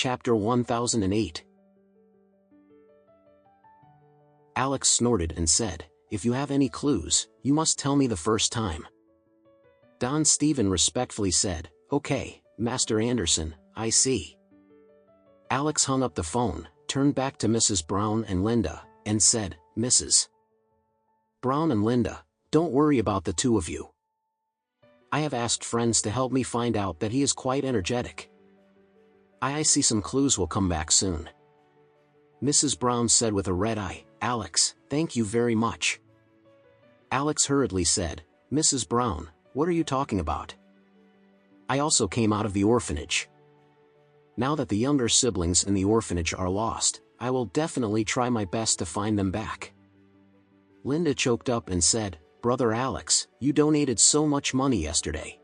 Chapter 1008. Alex snorted and said, "If you have any clues, you must tell me the first time." Don Stephen respectfully said, "Okay, Master Anderson, I see." Alex hung up the phone, turned back to Mrs. Brown and Linda, and said, "Mrs. Brown and Linda, don't worry about the two of you. I have asked friends to help me find out that he is quite energetic. I see some clues will come back soon." Mrs. Brown said with a red eye, "Alex, thank you very much." Alex hurriedly said, "Mrs. Brown, what are you talking about? I also came out of the orphanage. Now that the younger siblings in the orphanage are lost, I will definitely try my best to find them back." Linda choked up and said, "Brother Alex, you donated so much money yesterday."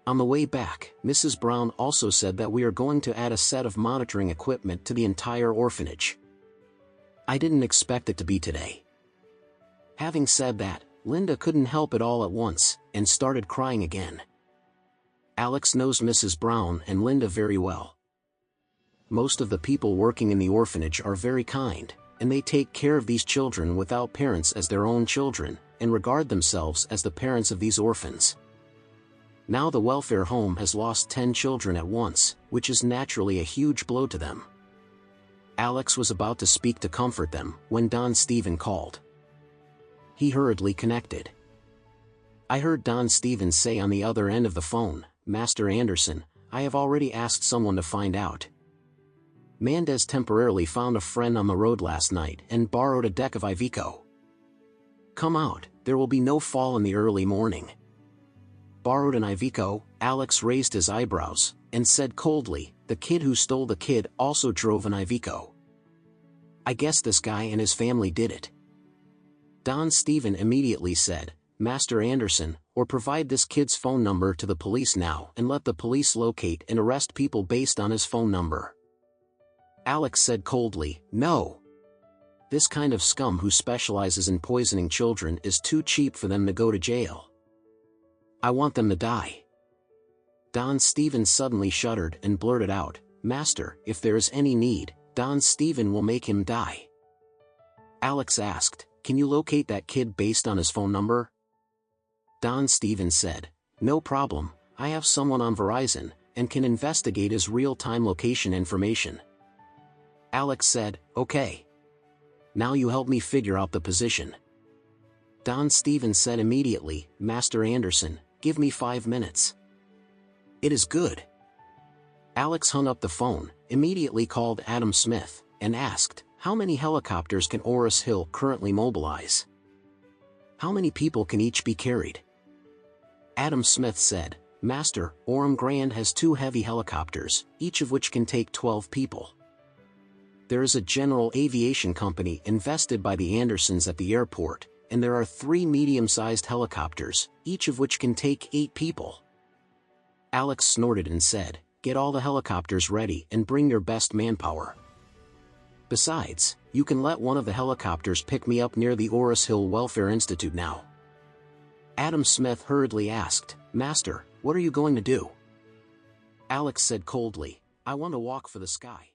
On the way back, Mrs. Brown also said that we are going to add a set of monitoring equipment to the entire orphanage. I didn't expect it to be today. Having said that, Linda couldn't help it all at once, and started crying again. Alex knows Mrs. Brown and Linda very well. Most of the people working in the orphanage are very kind, and they take care of these children without parents as their own children, and regard themselves as the parents of these orphans. Now the welfare home has lost 10 children at once, which is naturally a huge blow to them. Alex was about to speak to comfort them when Don Stephen called. He hurriedly connected. I heard Don Stephen say on the other end of the phone, "Master Anderson, I have already asked someone to find out. Mendez temporarily found a friend on the road last night and borrowed a deck of Iveco. Come out, there will be no fall in the early morning." Borrowed an Iveco? Alex raised his eyebrows, and said coldly, "The kid who stole the kid also drove an Iveco. I guess this guy and his family did it." Don Stephen immediately said, "Master Anderson, or provide this kid's phone number to the police now and let the police locate and arrest people based on his phone number." Alex said coldly, "No. This kind of scum who specializes in poisoning children is too cheap for them to go to jail. I want them to die." Don Stephen suddenly shuddered and blurted out, "Master, if there is any need, Don Stephen will make him die." Alex asked, "Can you locate that kid based on his phone number?" Don Stephen said, "No problem, I have someone on Verizon, and can investigate his real-time location information." Alex said, "Okay. Now you help me figure out the position." Don Stephen said immediately, "Master Anderson, give me 5 minutes." "It is good." Alex hung up the phone, immediately called Adam Smith, and asked, "How many helicopters can Oris Hill currently mobilize? How many people can each be carried?" Adam Smith said, "Master, Orem Grand has 2 heavy helicopters, each of which can take 12 people. There is a general aviation company invested by the Andersons at the airport, and there are 3 medium-sized helicopters, each of which can take 8 people." Alex snorted and said, "Get all the helicopters ready and bring your best manpower. Besides, you can let one of the helicopters pick me up near the Oris Hill Welfare Institute now." Adam Smith hurriedly asked, "Master, what are you going to do?" Alex said coldly, "I want to walk for the sky."